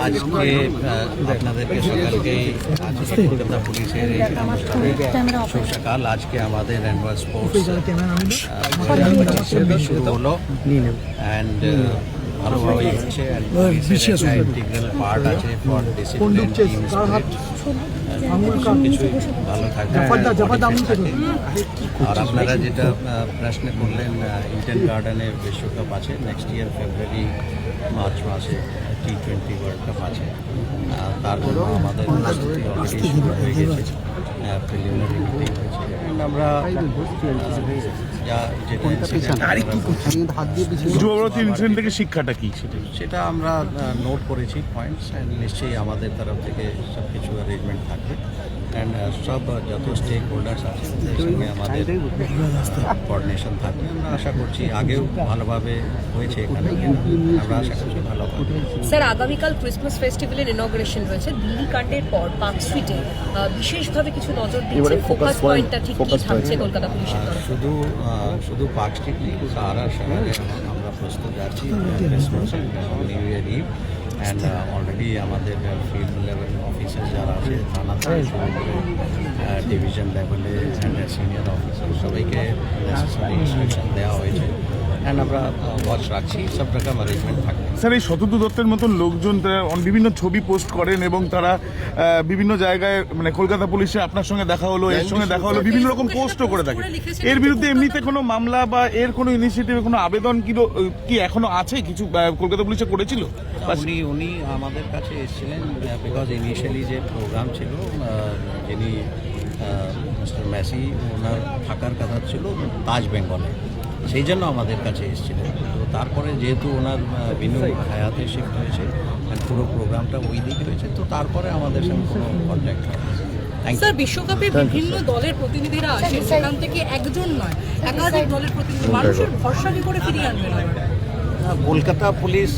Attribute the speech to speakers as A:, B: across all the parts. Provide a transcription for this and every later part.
A: আজকে আপনাদেরকে সকালকেই কলকাতা পুলিশের এই শুভ সকাল। আজকে আমাদের অ্যানুয়াল স্পোর্টস 2025 শুরু হলো অ্যান্ড ভালোভাবেই হচ্ছে। ইন্টিগ্রাল পার্ট আছে ফর ডিসিপ্লিন টিম কিছুই ভালো থাকবে। আর আপনারা যেটা প্রশ্ন করলেন, ইডেন গার্ডেনে বিশ্বকাপ আছে নেক্সট ইয়ার ফেব্রুয়ারি মার্চ মাসে, T20 ওয়ার্ল্ড কাপ আছে। তার জন্য আমাদের প্রস্তুতি অলরেডি শুরু হয়ে গেছে, প্রিলিমিনারি মিটিং হয়েছে। আমরা
B: ইনসিডেন্ট থেকে শিক্ষাটা কি
A: সেটা আমরা নোট করেছি পয়েন্টস, অ্যান্ড নিশ্চয়ই আমাদের তরফ থেকে সব কিছু অ্যারেঞ্জমেন্ট থাকবে। অ্যান্ড সব যত স্টেক হোল্ডার্স আছে ওদের সঙ্গে আমাদের কোঅর্ডিনেশন থাকবে। আমরা আশা করছি আগেও ভালোভাবে হয়েছে এখানে, আমরা আশা করছি ভালোভাবে।
C: স্যার, আগামীকাল ক্রিসমাস ফেস্টিভ্যালের ইনঅগ্রেশন রয়েছে। দিল্লি কাণ্ডের পর পার্ক স্ট্রিটে বিশেষভাবে কিছু নজর দিচ্ছে, ফোকাস পয়েন্টটা ঠিক কি থাকছে কলকাতা পুলিশের তরফ?
A: শুধু পার্ক স্ট্রিট নেই, সারা শহরে আমরা প্রস্তুত আছি Christmas New Year Eve. And already আমাদের ফিল্ড লেভেল অফিসার যারা আছে, থানা থেকে শুরু করে ডিভিশন লেভেলে অ্যান্ড সিনিয়র অফিসার সবাইকে নেসেসারি ইনস্ট্রাকশন দেওয়া হয়েছে। অ্যান্ড আমরা ওয়াচ রাখছি, সব রকম অ্যারেঞ্জমেন্ট থাকবে।
B: স্যার, এই শতদ্রু দত্তের মতন লোকজন তারা বিভিন্ন ছবি পোস্ট করেন এবং তারা বিভিন্ন জায়গায়, মানে কলকাতা পুলিশে আপনার সঙ্গে দেখা হলো, এর সঙ্গে দেখা হলো, বিভিন্ন রকম পোস্টও করে থাকে। এর বিরুদ্ধে এমনিতে কোনো মামলা বা এর কোনো ইনিশিয়েটিভে কোনো আবেদন কি এখনো আছে? কিছু কলকাতা পুলিশে করেছিল?
A: উনি আমাদের কাছে এসেছিলেন বিকজ ইনিশিয়ালি যে প্রোগ্রাম ছিল, যিনি মিস্টার মেসি, ওনার থাকার কথা ছিল তাজ বেঙ্গলে, সেই জন্য আমাদের কাছে এসেছিলেন। তো তারপরে যেহেতু ওনার বিনু হায়াতে শিফট হয়েছে, পুরো প্রোগ্রামটা ওই দিকে হয়েছে, তো তারপরে আমাদের সঙ্গে কোনো কন্ট্যাক্ট হয়।
C: স্যার, বিশ্বকাপে বিভিন্ন দলের প্রতিনিধিরা আসে, সেখান থেকে একজন নয় একাধিক দলের প্রতিনিধি মানুষের ভরসা কি করে ফিরিয়ে আনবেন?
A: কলকাতা পুলিশ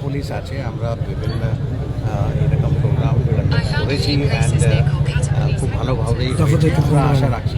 A: পুলিশ আছে, আমরা বিভিন্ন এরকম প্রোগ্রাম করেছি অ্যান্ড খুব ভালোভাবেই আমরা আশা রাখছি